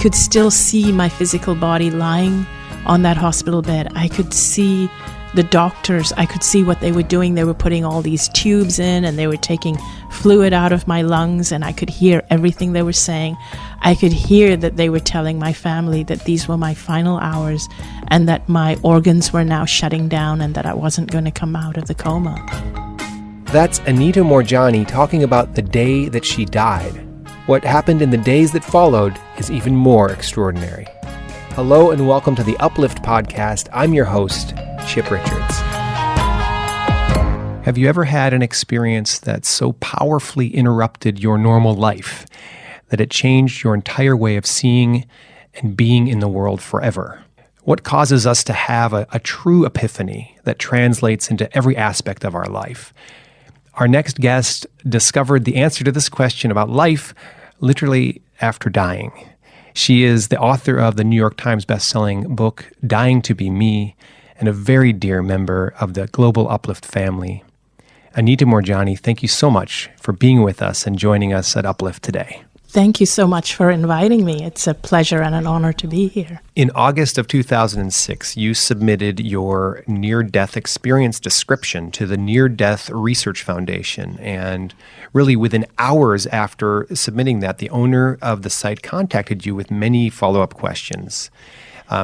could still see my physical body lying on that hospital bed. I could see the doctors. I could see what they were doing. They were putting all these tubes in and they were taking fluid out of my lungs, and I could hear everything they were saying. I could hear that they were telling my family that these were my final hours and that my organs were now shutting down and that I wasn't going to come out of the coma. That's Anita Moorjani talking about the day that she died. What happened in the days that followed is even more extraordinary. Hello and welcome to the Uplift Podcast. I'm your host, Chip Richards. Have you ever had an experience that so powerfully interrupted your normal life that it changed your entire way of seeing and being in the world forever? What causes us to have a true epiphany that translates into every aspect of our life? Our next guest discovered the answer to this question about life literally after dying. She is the author of the New York Times bestselling book, Dying to Be Me, and a very dear member of the Global Uplift family. Anita Moorjani, thank you so much for being with us and joining us at Uplift today. Thank you so much for inviting me. It's a pleasure and an honor to be here. In August of 2006, you submitted your near-death experience description to the Near-Death Research Foundation. And really within hours after submitting that, the owner of the site contacted you with many follow-up questions.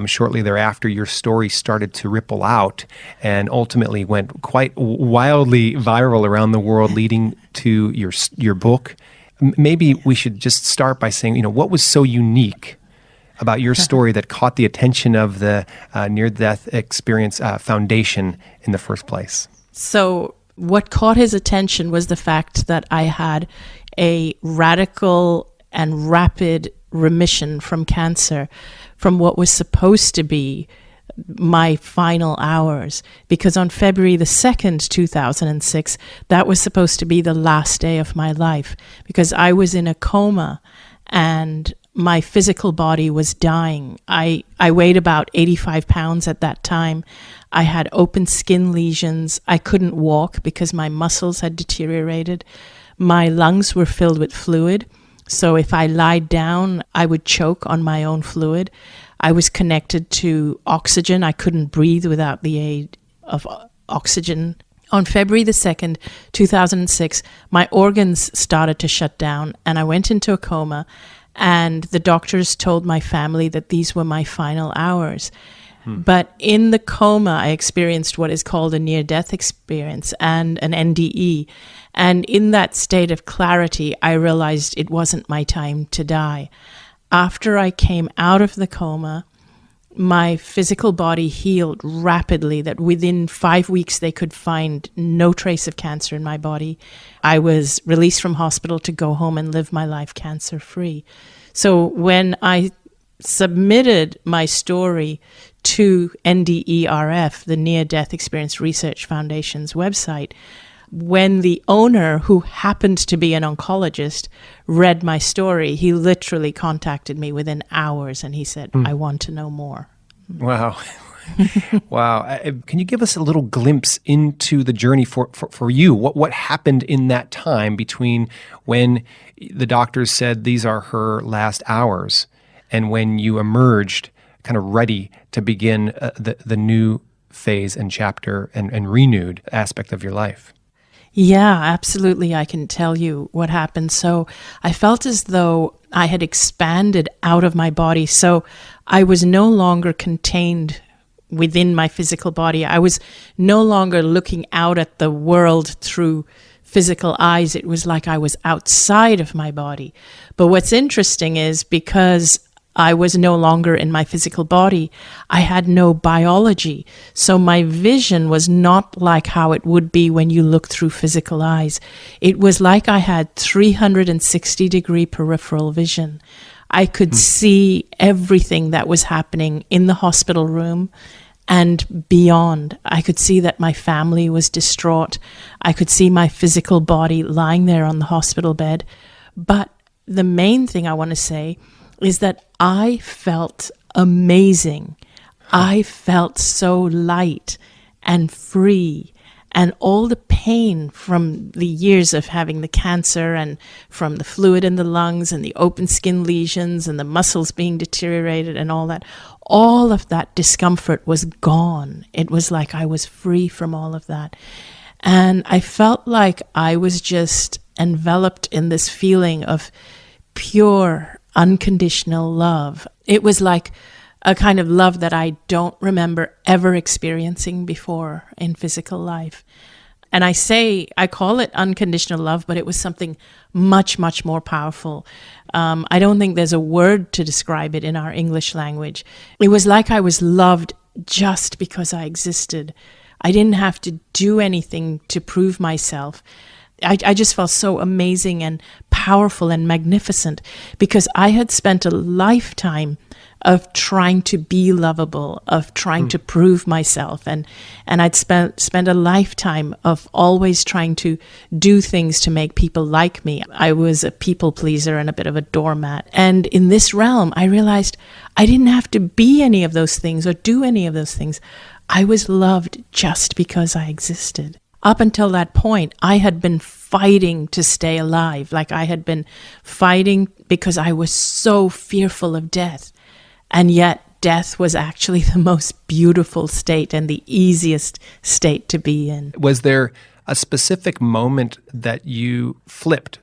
Shortly thereafter, your story started to ripple out and ultimately went quite wildly viral around the world, leading to your book. Maybe we should just start by saying, what was so unique about your story that caught the attention of the Near-Death Experience Foundation in the first place? So what caught his attention was the fact that I had a radical and rapid remission from cancer, from what was supposed to be my final hours, because on February the 2nd, 2006, that was supposed to be the last day of my life, because I was in a coma and my physical body was dying. I weighed about 85 pounds at that time. I had open skin lesions. I couldn't walk because my muscles had deteriorated. My lungs were filled with fluid. So if I lied down, I would choke on my own fluid. I was connected to oxygen. I couldn't breathe without the aid of oxygen. On February the 2nd, 2006, my organs started to shut down and I went into a coma, and the doctors told my family that these were my final hours. But in the coma, I experienced what is called a near-death experience and an NDE. And in that state of clarity, I realized it wasn't my time to die. After I came out of the coma, my physical body healed rapidly, that within 5 weeks they could find no trace of cancer in my body. I was released from hospital to go home and live my life cancer-free. So when I submitted my story to NDERF, the Near-Death Experience Research Foundation's website, when the owner, who happened to be an oncologist, read my story, he literally contacted me within hours and he said, I want to know more. Wow. Wow. Can you give us a little glimpse into the journey for you? What happened in that time between when the doctors said these are her last hours and when you emerged kind of ready to begin the new phase and chapter and renewed aspect of your life? Yeah, absolutely. I can tell you what happened. So I felt as though I had expanded out of my body. So I was no longer contained within my physical body. I was no longer looking out at the world through physical eyes. It was like I was outside of my body. But what's interesting is, because I was no longer in my physical body, I had no biology. So my vision was not like how it would be when you look through physical eyes. It was like I had 360-degree peripheral vision. I could see everything that was happening in the hospital room and beyond. I could see that my family was distraught. I could see my physical body lying there on the hospital bed. But the main thing I want to say is that I felt amazing. I felt so light and free And all the pain from the years of having the cancer and from the fluid in the lungs and the open skin lesions and the muscles being deteriorated and all of that discomfort was gone. It was like I was free from all of that. And I felt like I was just enveloped in this feeling of pure, unconditional love. It was like a kind of love that I don't remember ever experiencing before in physical life. And I call it unconditional love, but it was something much, much more powerful. I don't think there's a word to describe it in our English language. It was like I was loved just because I existed. I didn't have to do anything to prove myself. I just felt so amazing and powerful and magnificent because I had spent a lifetime of trying to be lovable, of trying to prove myself. And I'd spent a lifetime of always trying to do things to make people like me. I was a people pleaser and a bit of a doormat. And in this realm, I realized I didn't have to be any of those things or do any of those things. I was loved just because I existed. Up until that point, I had been fighting to stay alive. Like I had been fighting because I was so fearful of death. And yet death was actually the most beautiful state and the easiest state to be in. Was there a specific moment that you flipped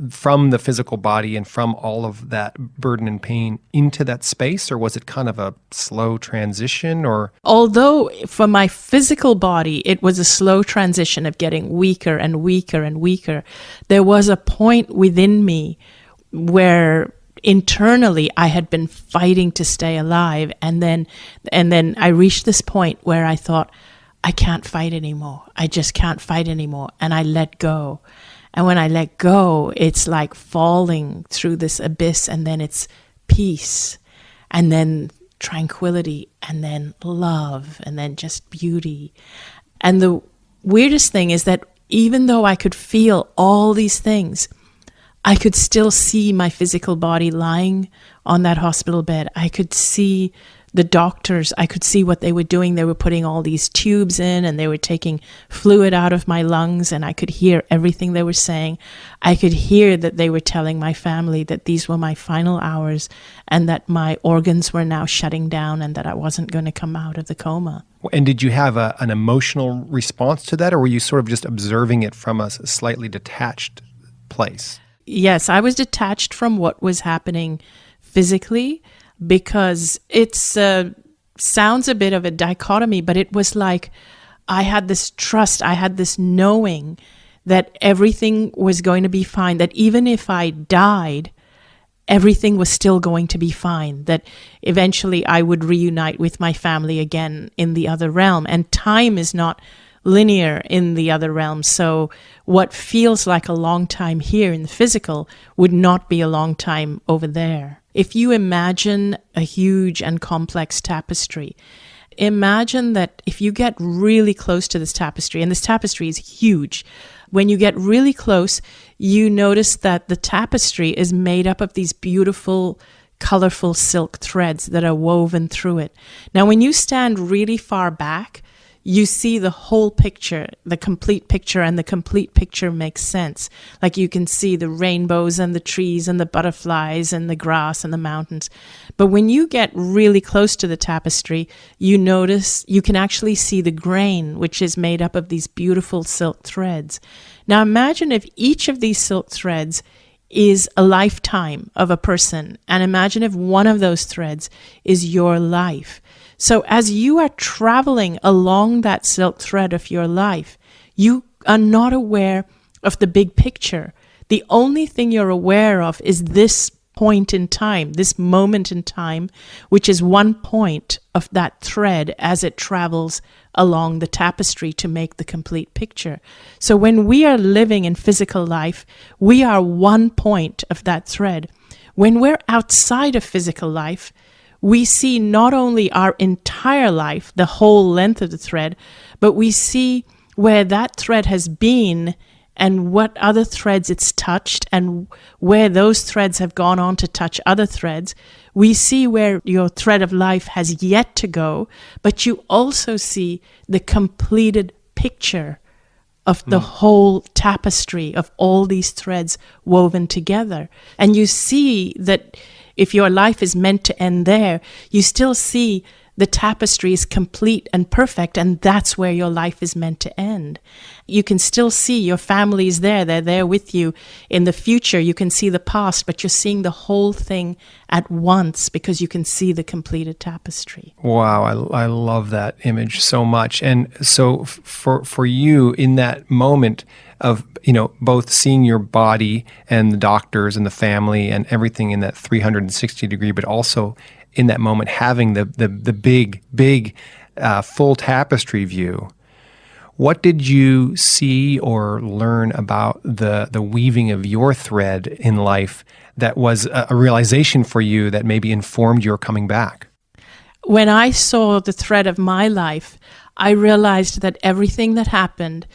from the physical body and from all of that burden and pain into that space, or was it kind of a slow transition? Or although for my physical body it was a slow transition of getting weaker and weaker and weaker, there was a point within me where internally I had been fighting to stay alive, and then I reached this point where I thought, I can't fight anymore. I just can't fight anymore, and I let go. And when I let go, it's like falling through this abyss, and then it's peace, and then tranquility, and then love, and then just beauty. And the weirdest thing is that even though I could feel all these things, I could still see my physical body lying on that hospital bed. I could see the doctors. I could see what they were doing. They were putting all these tubes in and they were taking fluid out of my lungs, and I could hear everything they were saying. I could hear that they were telling my family that these were my final hours and that my organs were now shutting down and that I wasn't going to come out of the coma. And did you have an emotional response to that, or were you sort of just observing it from a slightly detached place? Yes, I was detached from what was happening physically, because it sounds a bit of a dichotomy, but it was like I had this trust, I had this knowing that everything was going to be fine, that even if I died, everything was still going to be fine, that eventually I would reunite with my family again in the other realm. And time is not linear in the other realm. So what feels like a long time here in the physical would not be a long time over there. If you imagine a huge and complex tapestry, imagine that if you get really close to this tapestry, and this tapestry is huge, when you get really close, you notice that the tapestry is made up of these beautiful, colorful silk threads that are woven through it. Now, when you stand really far back, you see the whole picture, the complete picture, and the complete picture makes sense. Like you can see the rainbows and the trees and the butterflies and the grass and the mountains. But when you get really close to the tapestry, you notice you can actually see the grain, which is made up of these beautiful silk threads. Now imagine if each of these silk threads is a lifetime of a person, and imagine if one of those threads is your life. So as you are traveling along that silk thread of your life, you are not aware of the big picture. The only thing you're aware of is this point in time, this moment in time, which is one point of that thread as it travels along the tapestry to make the complete picture. So when we are living in physical life, we are one point of that thread. When we're outside of physical life, we see not only our entire life, the whole length of the thread, but we see where that thread has been and what other threads it's touched and where those threads have gone on to touch other threads. We see where your thread of life has yet to go, but you also see the completed picture of the whole tapestry of all these threads woven together. And you see that if your life is meant to end there, you still see the tapestry is complete and perfect, and that's where your life is meant to end. You can still see your family is there. They're there with you in the future. You can see the past, but you're seeing the whole thing at once because you can see the completed tapestry. Wow, I love that image so much. And so for you in that moment of, both seeing your body and the doctors and the family and everything in that 360 degree, but also in that moment having the big full tapestry view, what did you see or learn about the weaving of your thread in life that was a realization for you that maybe informed your coming back? When I saw the thread of my life, I realized that everything that happened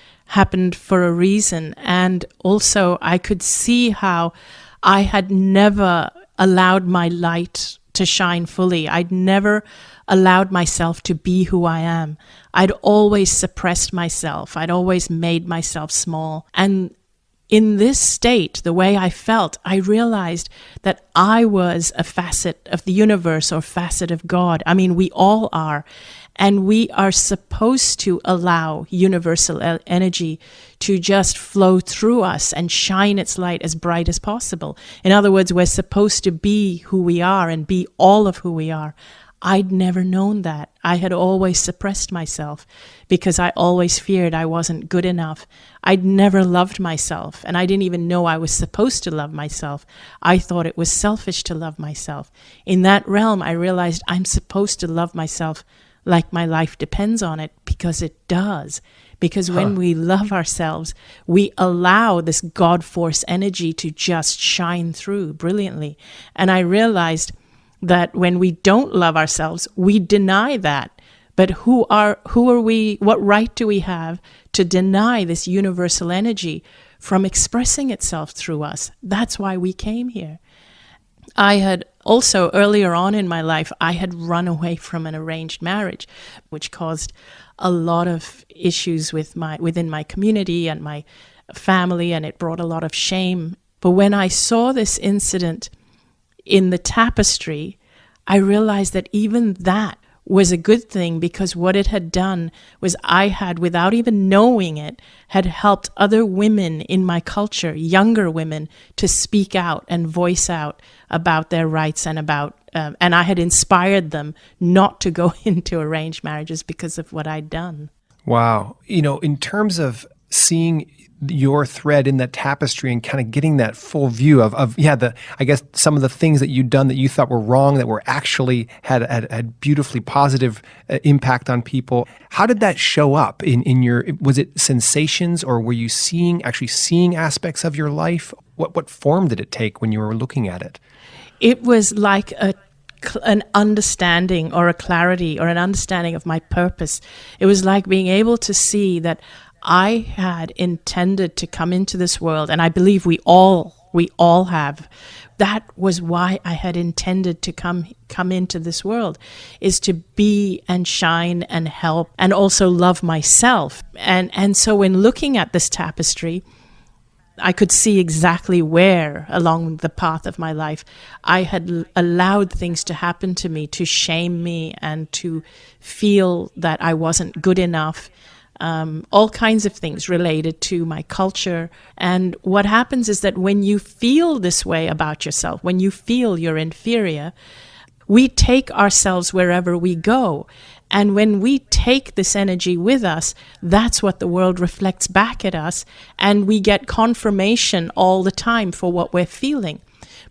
for a reason. And also I could see how I had never allowed my light to shine fully. I'd never allowed myself to be who I am. I'd always suppressed myself. I'd always made myself small. And in this state, the way I felt, I realized that I was a facet of the universe or facet of God. I mean, we all are. And we are supposed to allow universal energy to just flow through us and shine its light as bright as possible. In other words, we're supposed to be who we are and be all of who we are. I'd never known that. I had always suppressed myself because I always feared I wasn't good enough. I'd never loved myself, and I didn't even know I was supposed to love myself. I thought it was selfish to love myself. In that realm, I realized I'm supposed to love myself like my life depends on it, because it does. Because when we love ourselves, we allow this God force energy to just shine through brilliantly. And I realized that when we don't love ourselves, we deny that. But who are we? What right do we have to deny this universal energy from expressing itself through us? That's why we came here. I had also, earlier on in my life, I had run away from an arranged marriage, which caused a lot of issues within my community and my family, and it brought a lot of shame. But when I saw this incident in the tapestry, I realized that even that was a good thing, because what it had done was I had, without even knowing it, had helped other women in my culture, younger women, to speak out and voice out about their rights and and I had inspired them not to go into arranged marriages because of what I'd done. Wow. In terms of seeing your thread in that tapestry and kind of getting that full view of I guess some of the things that you'd done that you thought were wrong that were actually had beautifully positive impact on people. How did that show up in your, was it sensations, or were you actually seeing aspects of your life? What form did it take when you were looking at it? It was like an understanding or a clarity or an understanding of my purpose. It was like being able to see that I had intended to come into this world, and I believe we all have. That was why I had intended to come into this world, is to be and shine and help and also love myself. And so when looking at this tapestry, I could see exactly where along the path of my life I had allowed things to happen to me, to shame me and to feel that I wasn't good enough. All kinds of things related to my culture. And what happens is that when you feel this way about yourself, when you feel you're inferior, we take ourselves wherever we go. And when we take this energy with us, that's what the world reflects back at us. And we get confirmation all the time for what we're feeling.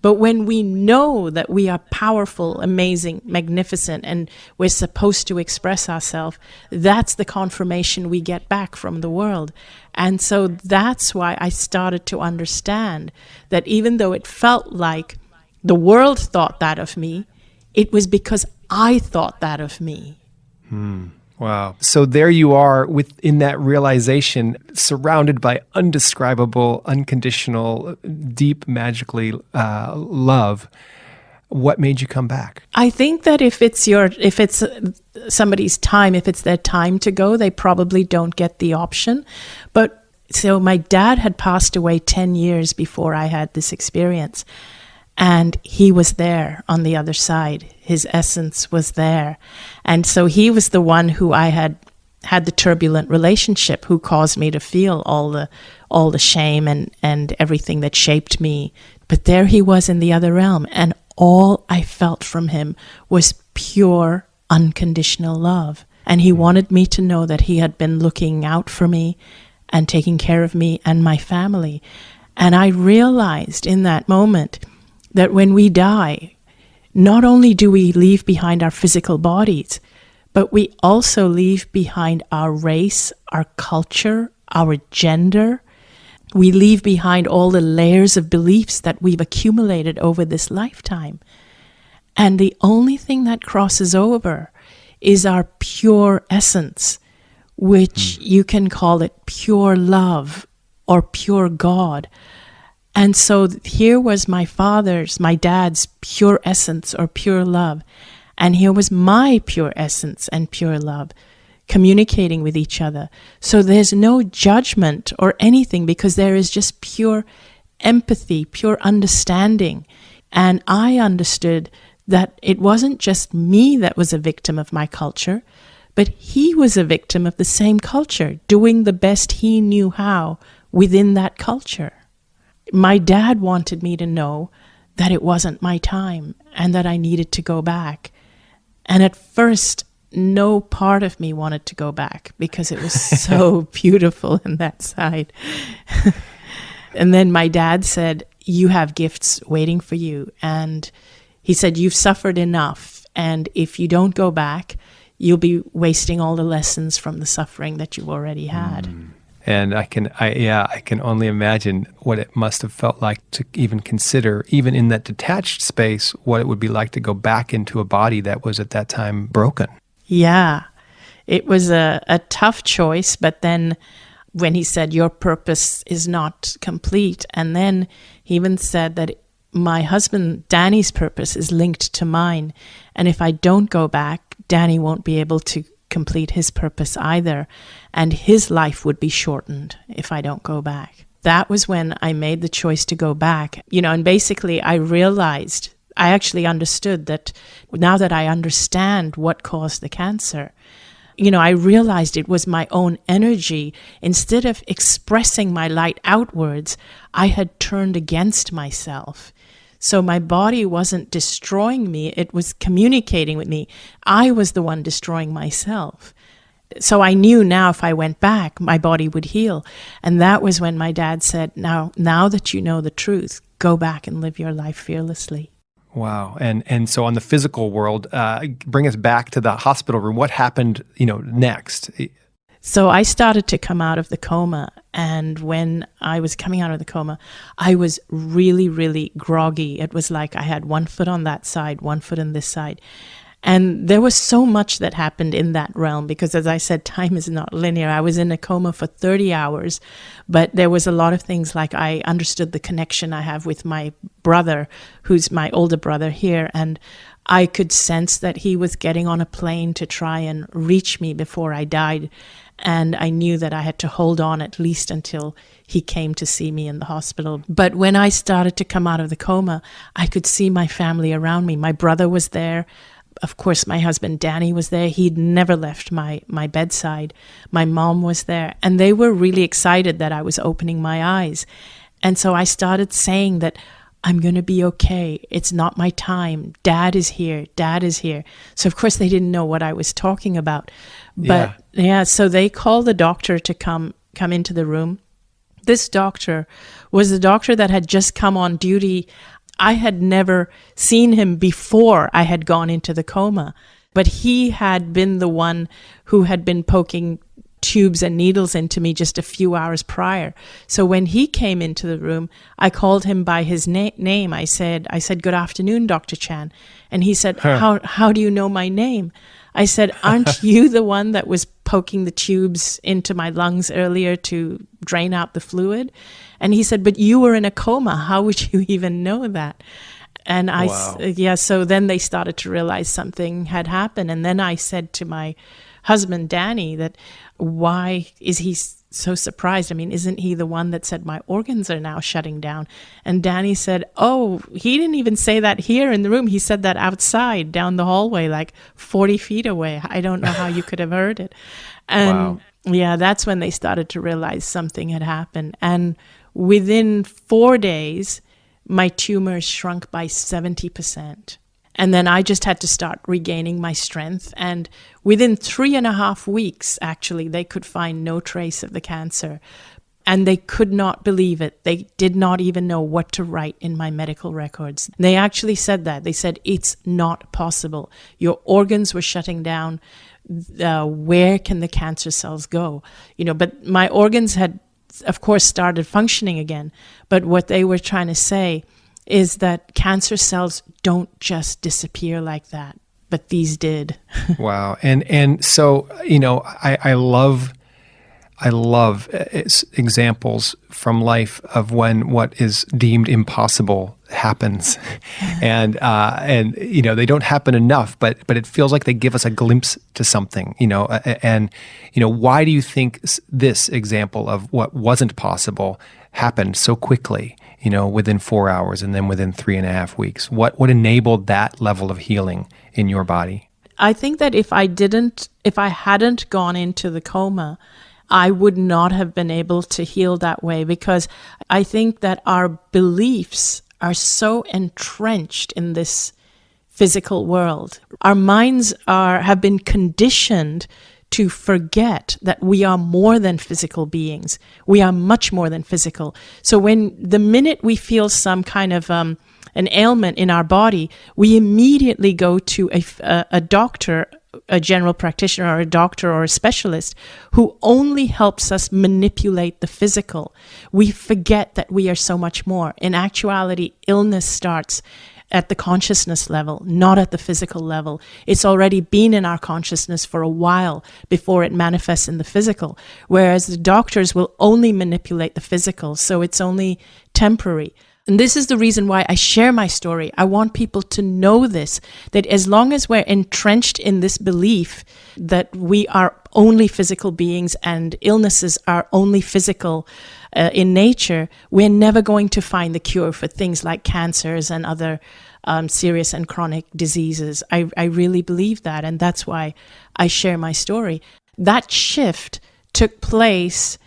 But when we know that we are powerful, amazing, magnificent, and we're supposed to express ourselves, that's the confirmation we get back from the world. And so that's why I started to understand that even though it felt like the world thought that of me, it was because I thought that of me. Wow. So there you are within that realization, surrounded by undescribable, unconditional, deep, magically love. What made you come back? I think that if it's somebody's time, if it's their time to go, they probably don't get the option. But So my dad had passed away 10 years before I had this experience. And he was there on the other side. His essence was there. And so he was the one who I had the turbulent relationship, who caused me to feel all the shame and everything that shaped me. But there he was in the other realm. And all I felt from him was pure, unconditional love. And he wanted me to know that he had been looking out for me and taking care of me and my family. And I realized in that moment that when we die, not only do we leave behind our physical bodies, but we also leave behind our race, our culture, our gender. We leave behind all the layers of beliefs that we've accumulated over this lifetime. And the only thing that crosses over is our pure essence, which you can call it pure love or pure God. And so here was my dad's pure essence or pure love. And here was my pure essence and pure love communicating with each other. So there's no judgment or anything, because there is just pure empathy, pure understanding. And I understood that it wasn't just me that was a victim of my culture, but he was a victim of the same culture, doing the best he knew how within that culture. My dad wanted me to know that it wasn't my time and that I needed to go back. And at first, no part of me wanted to go back because it was so beautiful in that side. And then my dad said, "You have gifts waiting for you." And he said, "You've suffered enough. And if you don't go back, you'll be wasting all the lessons from the suffering that you already had." And I can only imagine what it must have felt like to even consider, even in that detached space, what it would be like to go back into a body that was at that time broken. Yeah, it was a tough choice. But then when he said, "Your purpose is not complete," and then he even said that my husband, Danny's purpose is linked to mine. And if I don't go back, Danny won't be able to complete his purpose either. And his life would be shortened if I don't go back. That was when I made the choice to go back. And basically I realized, I actually understood that now that I understand what caused the cancer, I realized it was my own energy. Instead of expressing my light outwards, I had turned against myself. So my body wasn't destroying me, it was communicating with me. I was the one destroying myself. So I knew now if I went back, my body would heal. And that was when my dad said, now that you know the truth, go back and live your life fearlessly. Wow. And so on the physical world, bring us back to the hospital room. What happened, next? So I started to come out of the coma, and when I was coming out of the coma, I was really, really groggy. It was like I had one foot on that side, one foot on this side. And there was so much that happened in that realm because, as I said, time is not linear. I was in a coma for 30 hours, but there was a lot of things like I understood the connection I have with my brother, who's my older brother here, and I could sense that he was getting on a plane to try and reach me before I died. And I knew that I had to hold on at least until he came to see me in the hospital. But when I started to come out of the coma, I could see my family around me. My brother was there. Of course, my husband, Danny, was there. He'd never left my bedside. My mom was there. And they were really excited that I was opening my eyes. And so I started saying that I'm going to be okay. It's not my time. Dad is here. Dad is here. So, of course, they didn't know what I was talking about. But, so they called the doctor to come into the room. This doctor was the doctor that had just come on duty. I had never seen him before I had gone into the coma. But he had been the one who had been poking tubes and needles into me just a few hours prior. So when he came into the room, I called him by his name. I said, "Good afternoon, Dr. Chan." And he said, how do you know my name? I said, "Aren't you the one that was poking the tubes into my lungs earlier to drain out the fluid?" And he said, "But you were in a coma. How would you even know that?" And so then they started to realize something had happened. And then I said to my husband, Danny, that why is he so surprised. I mean, isn't he the one that said my organs are now shutting down? And Danny said, oh, he didn't even say that here in the room. He said that outside down the hallway, like 40 feet away. I don't know how you could have heard it. And Wow. yeah, that's when they started to realize something had happened. And within 4 days, my tumor shrunk by 70%. And then I just had to start regaining my strength. And within 3.5 weeks, actually, they could find no trace of the cancer. And they could not believe it. They did not even know what to write in my medical records. They actually said that. They said, it's not possible. Your organs were shutting down. Where can the cancer cells go? But my organs had, of course, started functioning again. But what they were trying to say is that cancer cells don't just disappear like that, but these did. Wow. And so, I love examples from life of when what is deemed impossible happens. And they don't happen enough, but it feels like they give us a glimpse to something, why do you think this example of what wasn't possible happened so quickly, within 4 hours and then within 3.5 weeks? What enabled that level of healing in your body? I think that if I hadn't gone into the coma, I would not have been able to heal that way, because I think that our beliefs are so entrenched in this physical world. Our minds have been conditioned to forget that we are more than physical beings. We are much more than physical. So the minute we feel some kind of an ailment in our body, we immediately go to a doctor, a general practitioner or a doctor or a specialist who only helps us manipulate the physical. We forget that we are so much more. In actuality, illness starts at the consciousness level, not at the physical level. It's already been in our consciousness for a while before it manifests in the physical, whereas the doctors will only manipulate the physical, so it's only temporary. And this is the reason why I share my story. I want people to know this, that as long as we're entrenched in this belief that we are only physical beings and illnesses are only physical in nature, we're never going to find the cure for things like cancers and other serious and chronic diseases. I really believe that, and that's why I share my story. That shift took place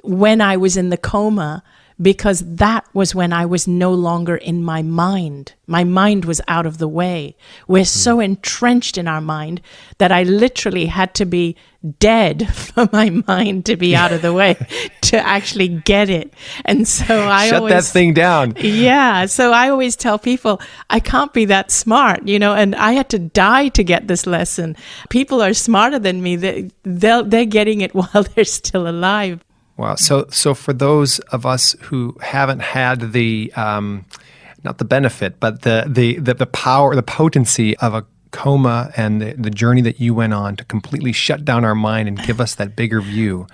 when I was in the coma, because that was when I was no longer in my mind. My mind was out of the way. We're so entrenched in our mind that I literally had to be dead for my mind to be out of the way to actually get it. And so I Shut that thing down. Yeah. So I always tell people, I can't be that smart, and I had to die to get this lesson. People are smarter than me. They're getting it while they're still alive. Wow. So for those of us who haven't had the not the benefit, but the power, the potency of a coma and the journey that you went on to completely shut down our mind and give us that bigger view,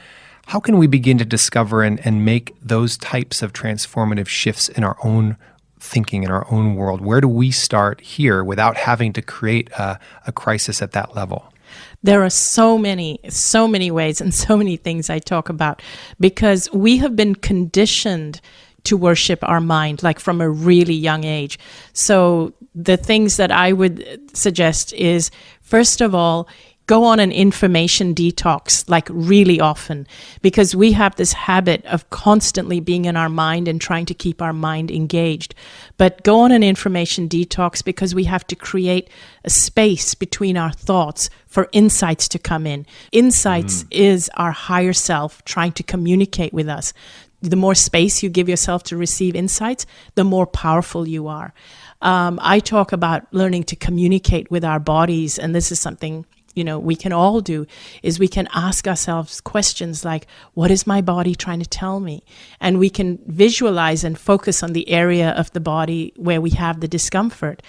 how can we begin to discover and make those types of transformative shifts in our own thinking, in our own world? Where do we start here without having to create a crisis at that level? There are so many ways and so many things I talk about, because we have been conditioned to worship our mind, like from a really young age. So the things that I would suggest is, first of all, go on an information detox, like really often, because we have this habit of constantly being in our mind and trying to keep our mind engaged. But go on an information detox, because we have to create a space between our thoughts for insights to come in. Insights is our higher self trying to communicate with us. The more space you give yourself to receive insights, the more powerful you are. I talk about learning to communicate with our bodies, and this is something we can all do, is we can ask ourselves questions like, what is my body trying to tell me? And we can visualize and focus on the area of the body where we have the discomfort.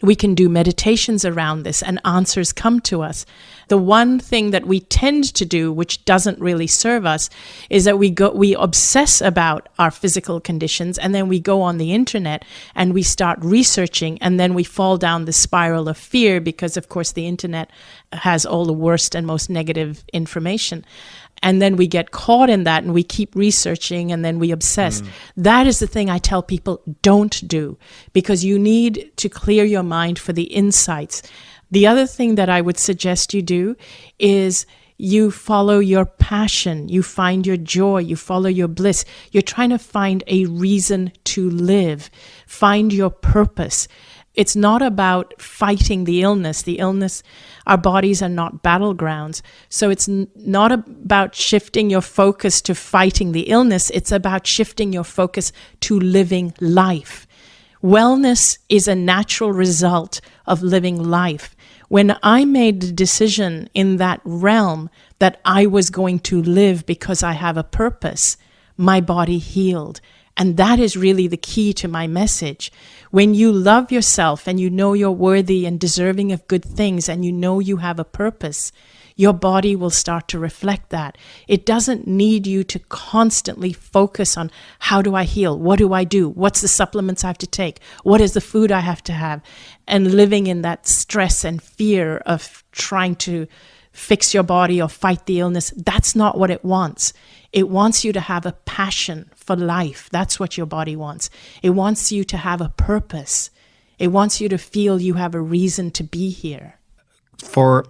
We can do meditations around this, and answers come to us. The one thing that we tend to do, which doesn't really serve us, is that we obsess about our physical conditions, and then we go on the internet and we start researching, and then we fall down the spiral of fear, because of course the internet has all the worst and most negative information. And then we get caught in that and we keep researching and then we obsess. That is the thing I tell people don't do, because you need to clear your mind for the insights. The other thing that I would suggest you do is you follow your passion, you find your joy, you follow your bliss. You're trying to find a reason to live, find your purpose. It's not about fighting the illness. The illness, our bodies are not battlegrounds. So it's not about shifting your focus to fighting the illness. It's about shifting your focus to living life. Wellness is a natural result of living life. When I made the decision in that realm that I was going to live because I have a purpose, my body healed. And that is really the key to my message. When you love yourself and you know you're worthy and deserving of good things and you know you have a purpose, your body will start to reflect that. It doesn't need you to constantly focus on how do I heal? What do I do? What's the supplements I have to take? What is the food I have to have? And living in that stress and fear of trying to fix your body or fight the illness. That's not what it wants. It wants you to have a passion for life. That's what your body wants. It wants you to have a purpose. It wants you to feel you have a reason to be here. For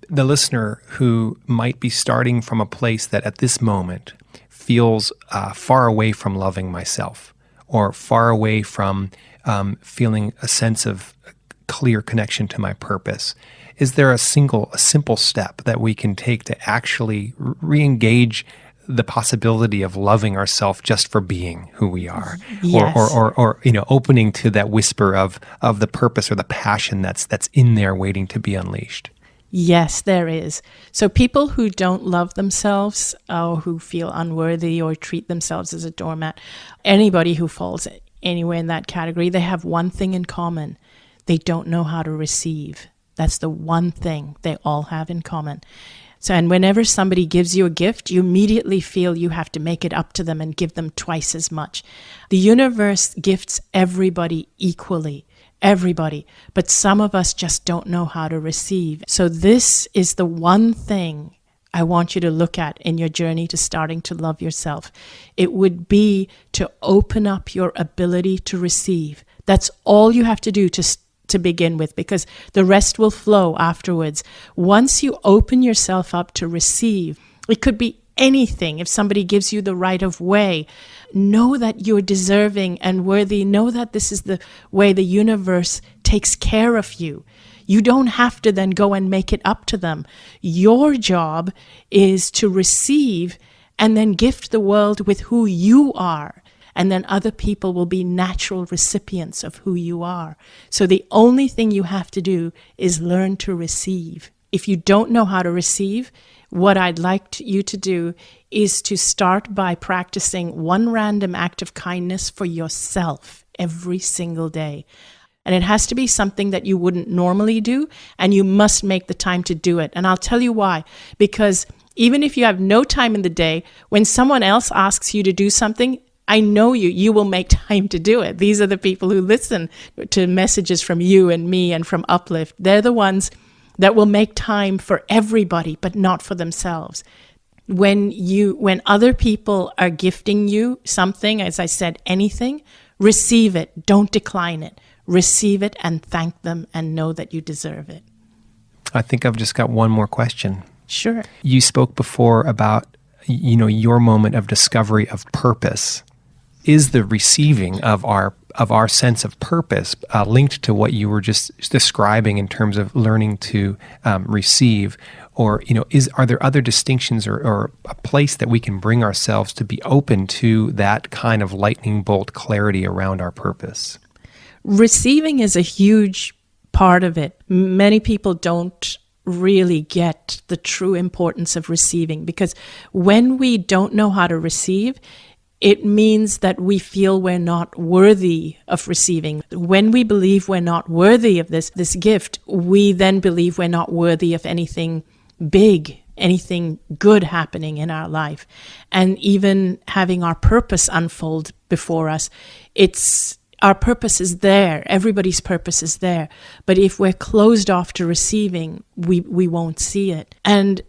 the listener who might be starting from a place that at this moment feels far away from loving myself, or far away from feeling a sense of clear connection to my purpose, is there a simple step that we can take to actually re-engage the possibility of loving ourselves just for being who we are? Yes. Or opening to that whisper of the purpose or the passion that's in there waiting to be unleashed? Yes, there is. So people who don't love themselves or who feel unworthy or treat themselves as a doormat, anybody who falls anywhere in that category, they have one thing in common. They don't know how to receive. That's the one thing they all have in common. So, and whenever somebody gives you a gift, you immediately feel you have to make it up to them and give them twice as much. The universe gifts everybody equally. Everybody, but some of us just don't know how to receive. So this is the one thing I want you to look at in your journey to starting to love yourself. It would be to open up your ability to receive. That's all you have to do to begin with, because the rest will flow afterwards. Once you open yourself up to receive, it could be anything. If somebody gives you the right of way, know that you're deserving and worthy. Know that this is the way the universe takes care of you. You don't have to then go and make it up to them. Your job is to receive and then gift the world with who you are. And then other people will be natural recipients of who you are. So the only thing you have to do is learn to receive. If you don't know how to receive, what I'd like you to do is to start by practicing one random act of kindness for yourself every single day. And it has to be something that you wouldn't normally do, and you must make the time to do it. And I'll tell you why. Because even if you have no time in the day, when someone else asks you to do something, I know you will make time to do it. These are the people who listen to messages from you and me and from Uplift. They're the ones that will make time for everybody, but not for themselves. When other people are gifting you something, as I said, anything, receive it. Don't decline it. Receive it and thank them and know that you deserve it. I think I've just got one more question. Sure. You spoke before about, your moment of discovery of purpose. Is the receiving of our sense of purpose linked to what you were just describing in terms of learning to receive? Or, are there other distinctions or a place that we can bring ourselves to be open to that kind of lightning bolt clarity around our purpose? Receiving is a huge part of it. Many people don't really get the true importance of receiving, because when we don't know how to receive, it means that we feel we're not worthy of receiving. When we believe we're not worthy of this gift, we then believe we're not worthy of anything big, anything good happening in our life. And even having our purpose unfold before us, our purpose is there. Everybody's purpose is there. But if we're closed off to receiving, we won't see it. And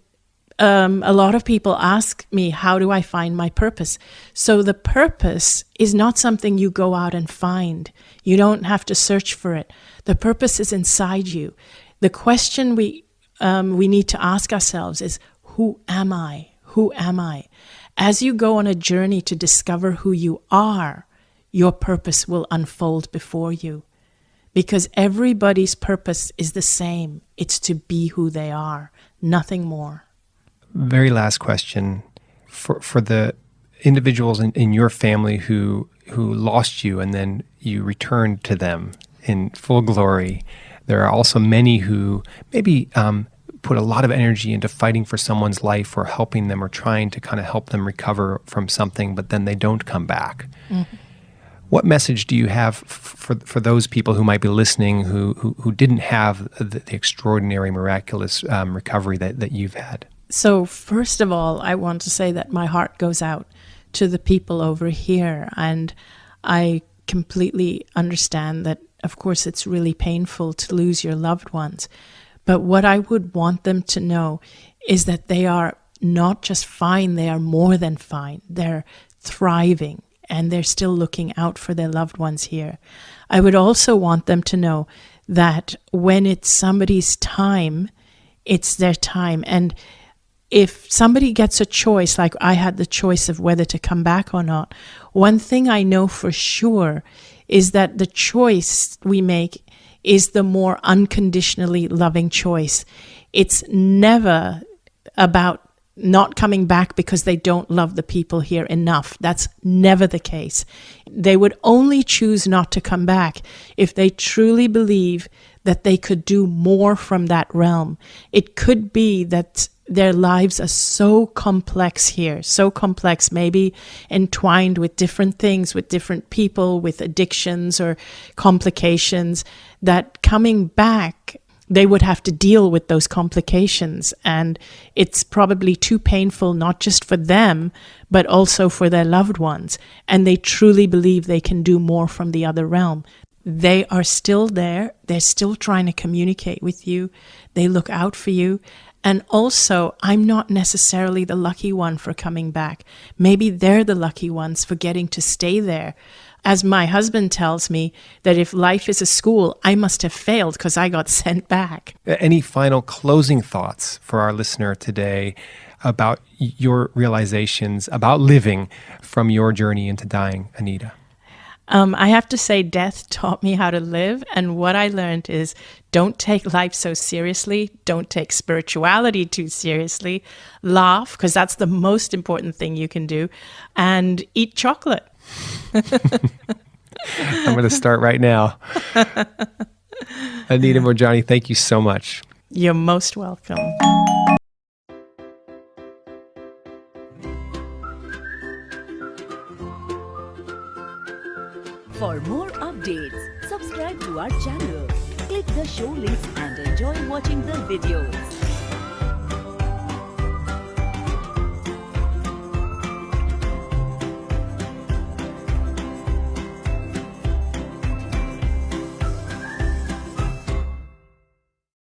a lot of people ask me, how do I find my purpose? So the purpose is not something you go out and find. You don't have to search for it. The purpose is inside you. The question we need to ask ourselves is, who am I? Who am I? As you go on a journey to discover who you are, your purpose will unfold before you. Because everybody's purpose is the same. It's to be who they are, nothing more. Very last question. For the individuals in your family who lost you and then you returned to them in full glory, there are also many who maybe put a lot of energy into fighting for someone's life or helping them or trying to kind of help them recover from something, but then they don't come back. Mm-hmm. What message do you have for those people who might be listening who didn't have the extraordinary, miraculous recovery that you've had? So first of all, I want to say that my heart goes out to the people over here. And I completely understand that, of course, it's really painful to lose your loved ones. But what I would want them to know is that they are not just fine, they are more than fine. They're thriving. And they're still looking out for their loved ones here. I would also want them to know that when it's somebody's time, it's their time. And if somebody gets a choice, like I had the choice of whether to come back or not, one thing I know for sure is that the choice we make is the more unconditionally loving choice. It's never about not coming back because they don't love the people here enough. That's never the case. They would only choose not to come back if they truly believe that they could do more from that realm. It could be that their lives are so complex here, so complex, maybe entwined with different things, with different people, with addictions or complications, that coming back, they would have to deal with those complications. And it's probably too painful, not just for them, but also for their loved ones. And they truly believe they can do more from the other realm. They are still there. They're still trying to communicate with you. They look out for you. And also, I'm not necessarily the lucky one for coming back. Maybe they're the lucky ones for getting to stay there. As my husband tells me, that if life is a school, I must have failed because I got sent back. Any final closing thoughts for our listener today about your realizations about living from your journey into dying, Anita? I have to say death taught me how to live. And what I learned is don't take life so seriously. Don't take spirituality too seriously. Laugh, because that's the most important thing you can do. And eat chocolate. I'm going to start right now. Anita Moorjani, thank you so much. You're most welcome. For more updates, subscribe to our channel, click the show links and enjoy watching the videos.